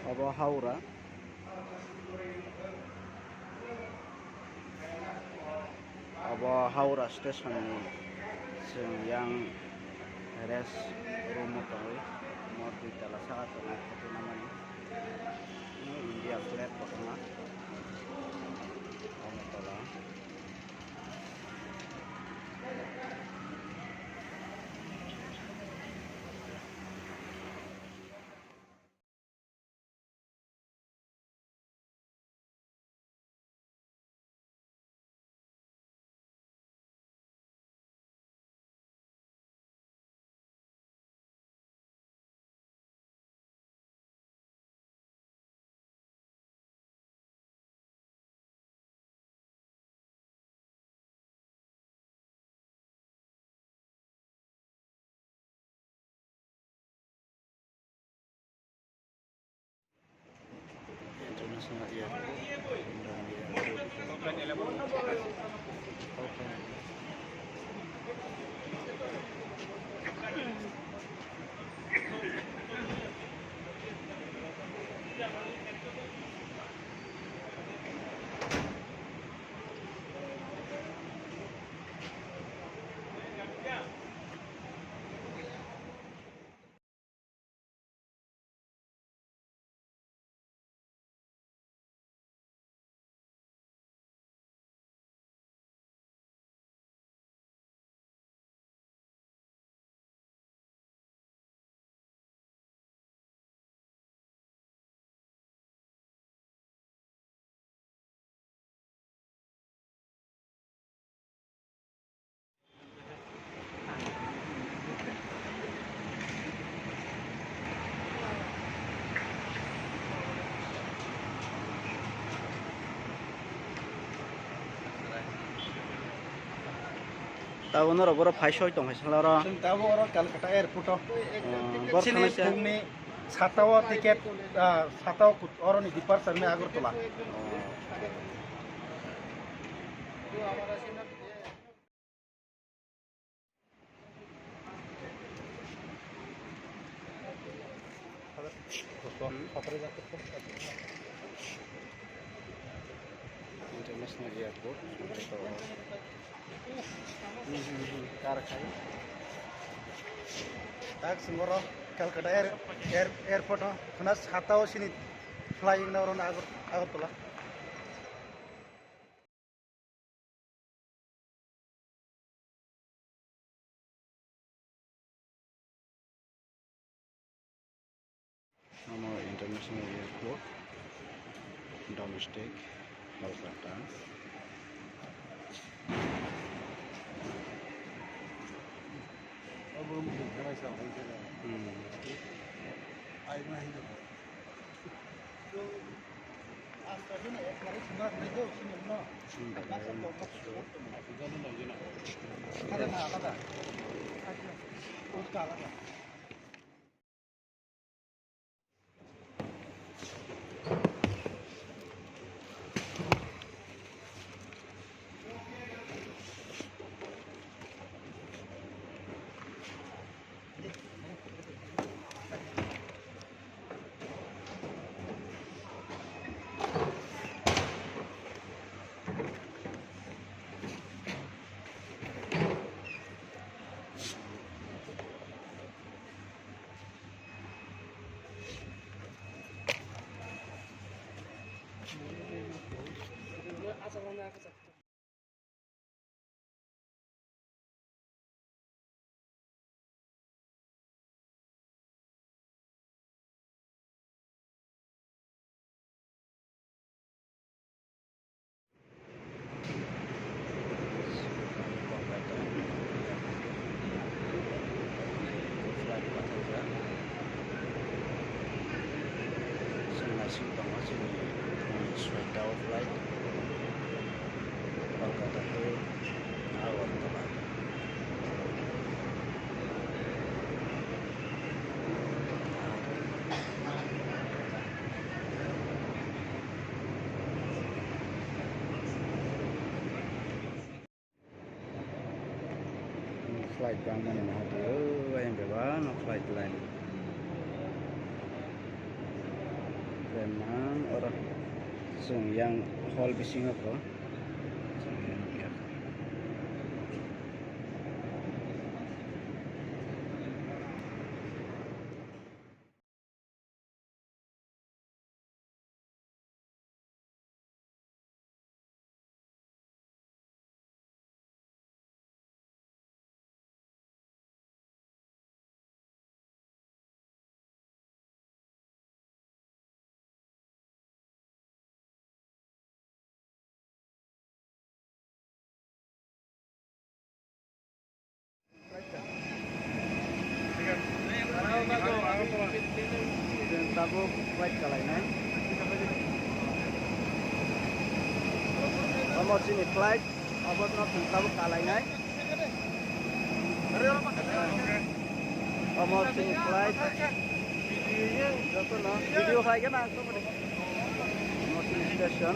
Abo Haura station जों yang res room kami mau di dalam saat itu namanya ini India flag pertama kami telah international tahu nora boro faisoi tong haisala ro tahu orang Calcutta airport bor sini khanase bumi satawa tiket satawa orang di departure में Agartala international airport car खाई tak semua Calcutta airport kena satawa sini flying na orang Agartala nama international airport domestic Kolkata flight Kolkata to Agartala flight bang mana nak dia yang berapa flight line जों yang hall bisingo ko tabuk flight kalainai amor sini flight abot na tabuk kalainai amor sini flight joto na video khai ke na amor sini station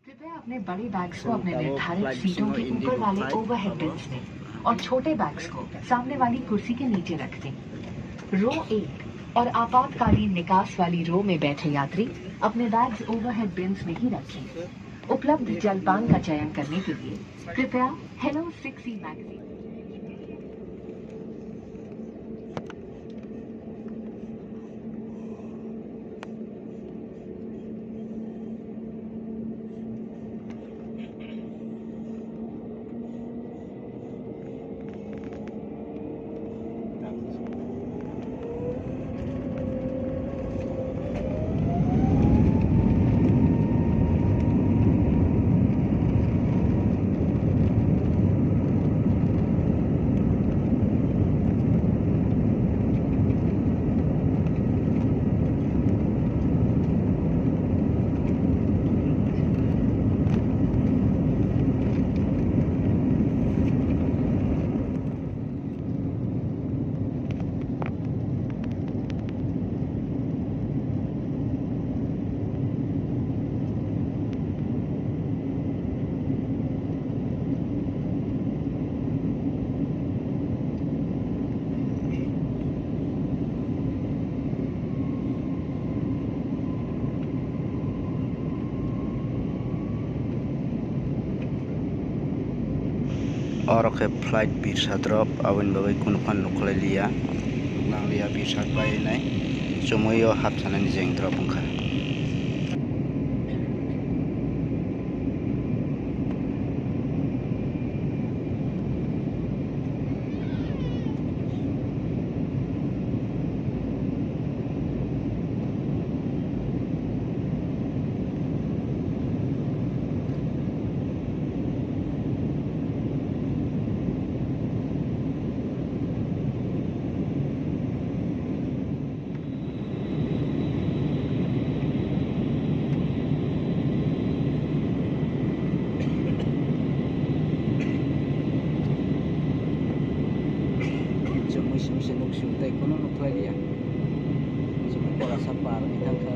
कृपया अपने बड़े बैग्स को अपने निर्धारित सीटों के ऊपर वाले ओवरहेड बिन्स में और छोटे बैग्स को सामने वाली कुर्सी के नीचे रख दें। रो 1 और आपातकालीन निकास वाली रो में बैठे यात्री अपने बैग्स ओवरहेड बिन्स में ही रखें। उपलब्ध जलपान का चयन करने के लिए कृपया hello 6E magazine Orang ke flight bisa drop awan bagai kunukan nuklai lia nang lia bisa bay nai semua yo hap sana ni jeng drop engka Suntai kono nuklai lia semua bola sapar di tangka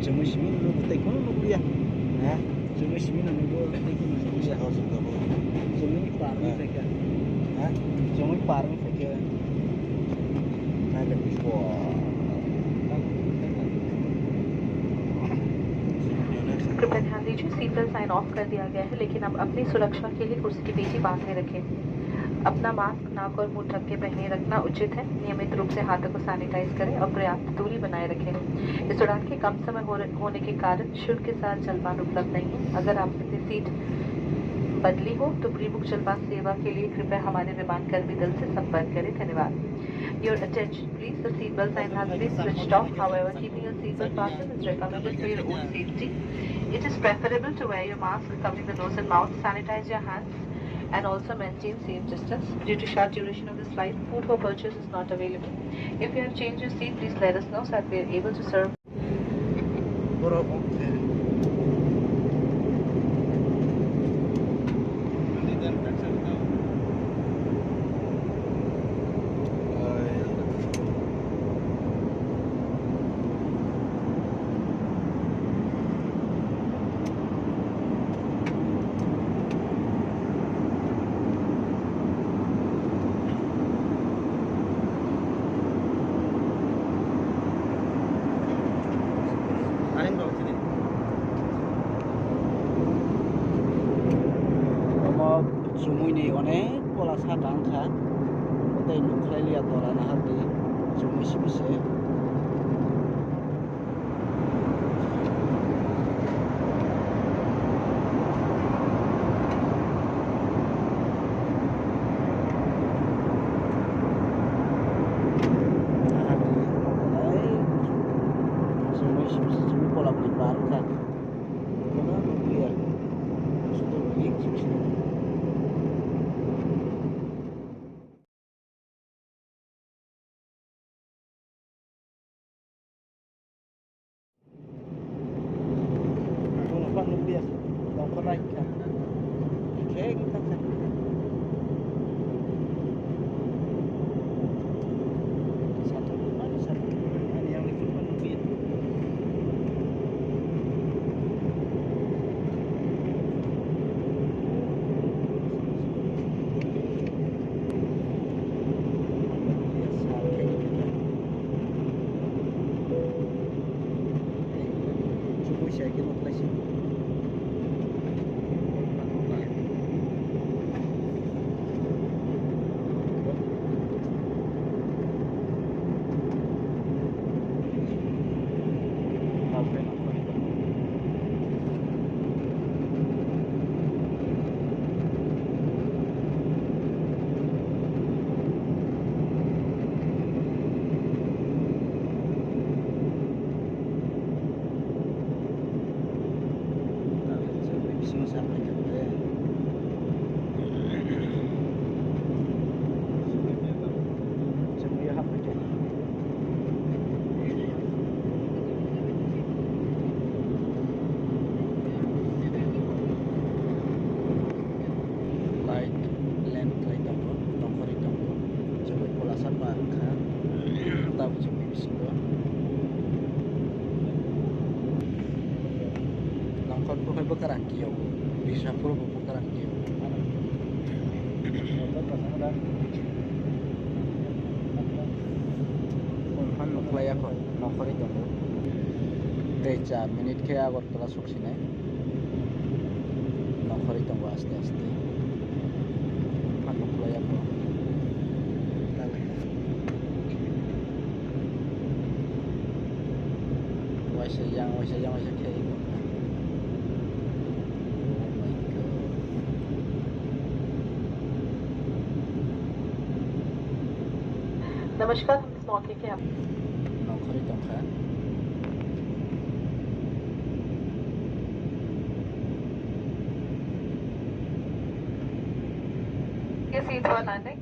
semua sini nuklai kono nuklai ya जोंनि सिमिनानैबो Bisa kau sudah boleh. जोंनि पारनि फैके Hah? जोंनि पारनि फैके Nah, lebih kuat. कृपया ध्यान दीजिए सीट बेल्ट साइन ऑफ कर दिया गया है, लेकिन अब अपनी सुरक्षा के लिए कुर्सी की पेटी बांधे रखें। अपना मास्क नाक और मुंह ढक के पहने रखना उचित है। नियमित रूप से हाथों को सैनिटाइज करें और पर्याप्त दूरी बनाए रखें। इस उड़ान के कम समय होने के कारण शुल्क के साथ जलपान उपलब्ध नहीं है। अगर आपने अपनी सीट बदली हो तो प्री बुक जलपान सेवा के लिए कृपया हमारे विमान कर्मी दल से संपर्क करें। धन्यवाद। Your attention please, the seatbelt sign has been switched off. However, keeping your seatbelt fastened is recommended for your own safety. It is preferable to wear your mask covering the nose and mouth, sanitize your hands, and also maintain safe distance. Due to short duration of this flight, food for purchase is not available. If you have changed your seat, please let us know so that we are able to serve. Berapa? Aing bawa sini. जुमुइनि अनेक कला साथा आंखा गताय नुख्लायलिया दलाना हादि जुमुइ सिबिसे जुमुइ सिबिसे जुमुइ कला बलि बारखा कोना नुख्लिया सुदु बि सिबिसे biasa yang keraika kayak kita kan satu rumah yang dibutuhkan lebih cukup saya kira place bekerang kiau bisa pura bekerang kiau konfan nuklaya kon nokori dongo tei 4 menit ke agartala suksine nokori dongo aste aste konfan nuklaya kon waisa yang kayak नमस्कार, हम इस मौके के नौकरी तंखा ये seat one आने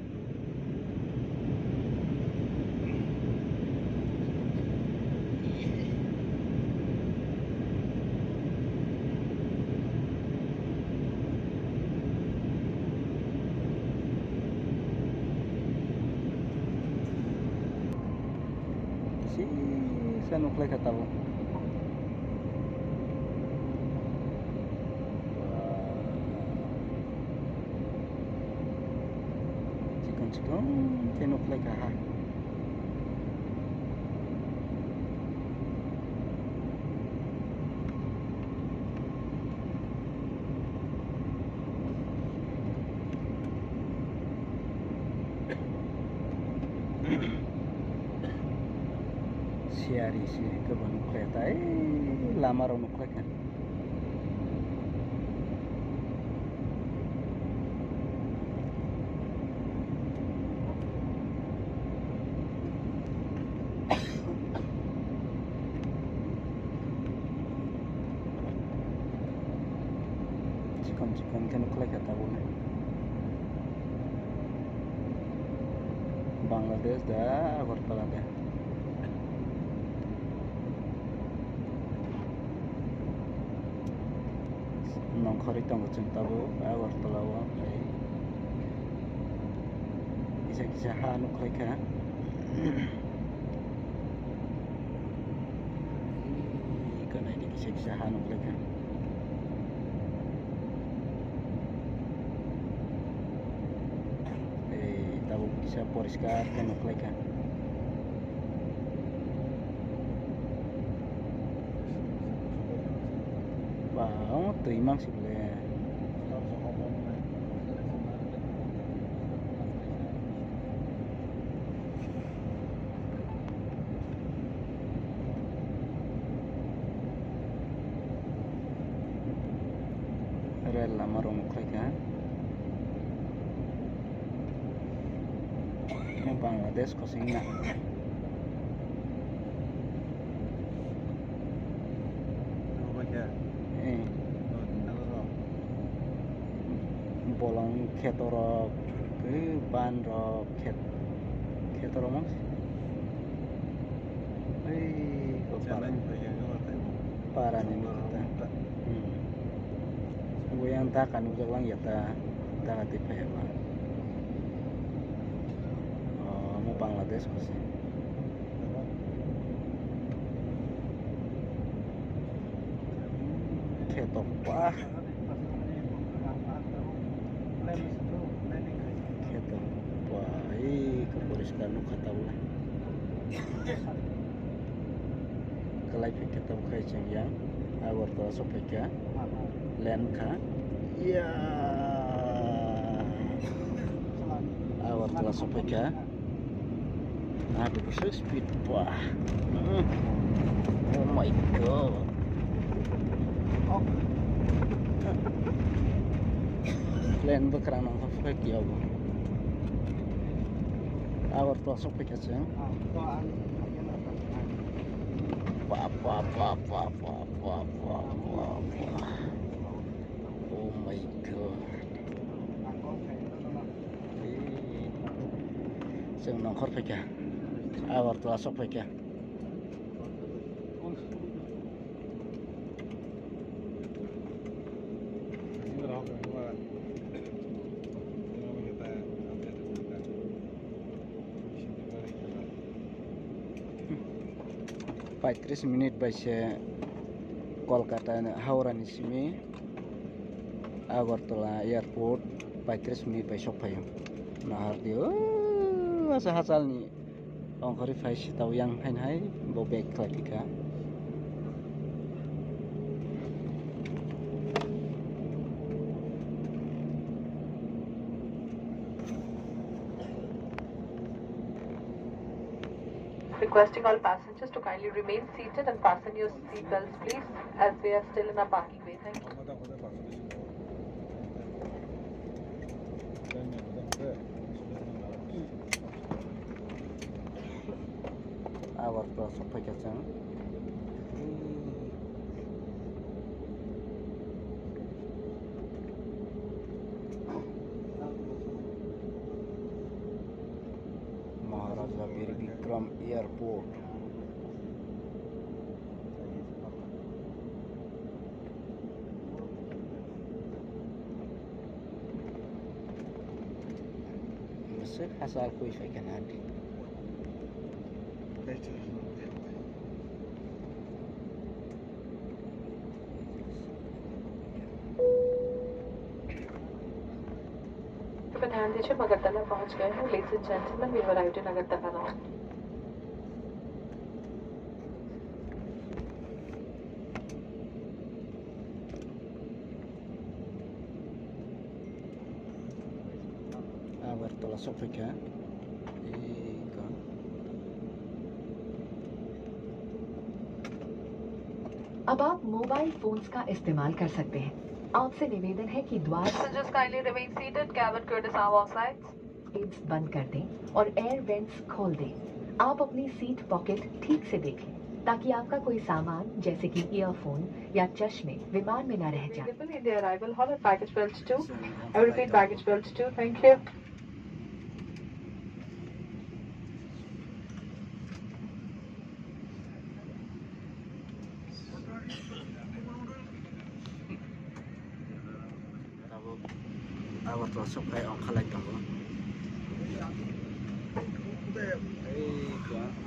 saya nuklai kata tuh tenuk lagi ha. Siari sih ke banuk kereta lama ronuk lagi. Cikon tenuk lagi kata boleh. Bangladesh dah Agartala dah. Nongkhori tanggo cintabu Agartala wa kisah-kisah hanuk mereka. Karena ini kisah-kisah hanuk mereka. Tahu kisah poriskar hanuk mereka. Wow, tuh imang sih boleh. Rel lama ronuk mereka. Bangladesh kosingna. Bolong ketorok ke ban rok ketorok mas parah nih kita gue yang tak kan udah lang ya tak tipe ya pak mau Bangladesh pasti ketok wah ketok wah keporiskan lu kata ulah kelai kita bukai cengyang awar tua sopeka lenka ya awar tua sopeka ada besar speed wah oh my god len bekerang nang sopek ya bu awar tua sopeka ceng wah oh my god seng nongkhor peka awar tua sok peka Paitris menit baca Kolkata Howrah nisimi Agartala airport Paitris menit baca payo nahar dia asa hasal ni ongkori faish tahu yang hai bobek ketika Requesting all passengers to kindly remain seated and fasten your seatbelts, please, as we are still in our parking bay. Thank you. awar tua sok peka ceng Maharaja Bir Bikram Airport Mesir asal kuis ikan hadi Kepada ध्यान दीजिए हम अगरतला पहुंच गए हैं. Ladies and gentlemen, we have arrived in Agartala now. Agartala सफैका अब आप mobile phones का इस्तेमाल कर सकते हैं. आपसे निवेदन है कि द्वार So just kindly remain seated. Cabin crew is now outside. Vents बंद कर दें और एयर वेंट्स खोल दें. आप अपनी सीट पॉकेट ठीक से देख लें ताकि आपका कोई सामान जैसे कि ईयरफोन या चश्मे विमान में न रह जाए. Available in the arrival hall at baggage belt 2. I repeat, baggage belt 2. Thank you. Agartala सफै अंखालाय दङ.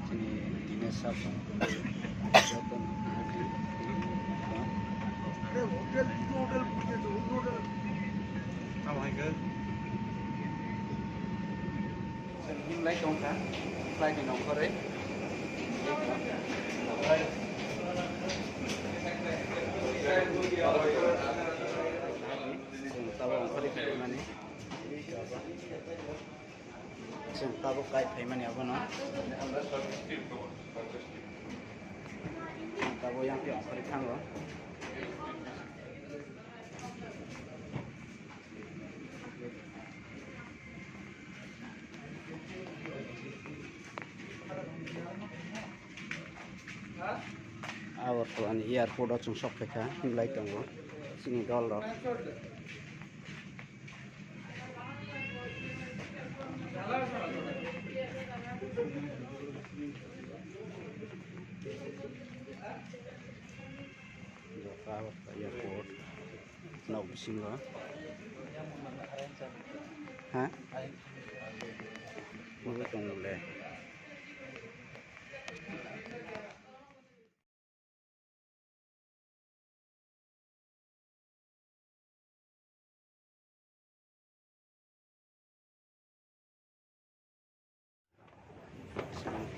Sini dinas apa? Sini lagi dong kan? Lagi dong korek. Tahu korek di mana? Tahu kait payment apa no? Tahu yang tiang korek tanggo. Awak tu ani airport acung sok peka, nilai tanggo. Sini dollar. Awak airport. Nak bising lah. Hah? Mungkin tunggu le.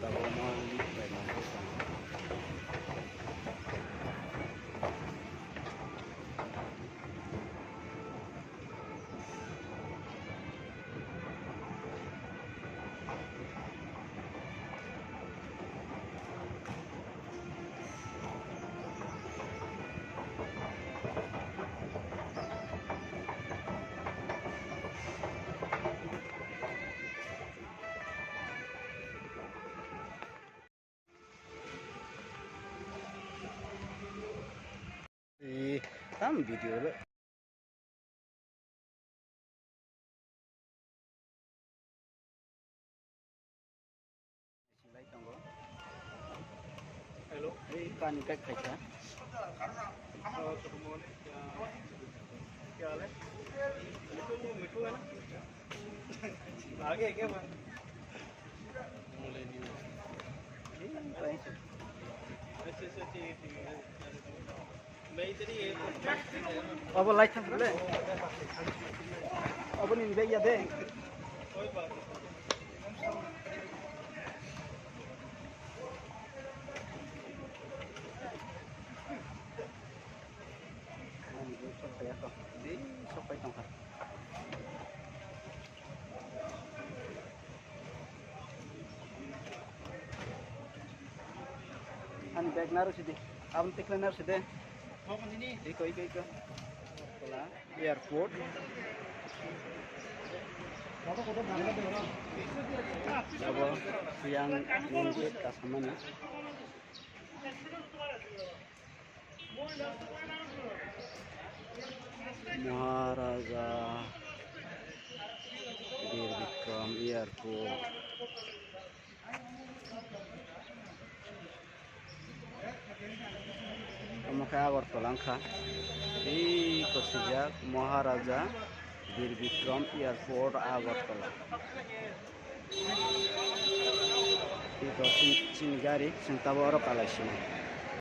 Tahu mau lihat mana? Tam video le. Hello. Ini पानी का खैचा. क्या हाल है? मिठू है ना? आगे है क्या बात? अब लाइट था बोले अब नहीं भैया दे कोई बात नहीं बैग ना रुसी दे अब तक ना रुसी दे Iko. Setelah airport. Apa yang menjadi customer? Maharaja Bir Bikram Airport. Kamu Agartala langkah. Ini sejak Maharaja Bir Bikram Airport Agartala. Itu sini gari, sini tahu orang Malaysia.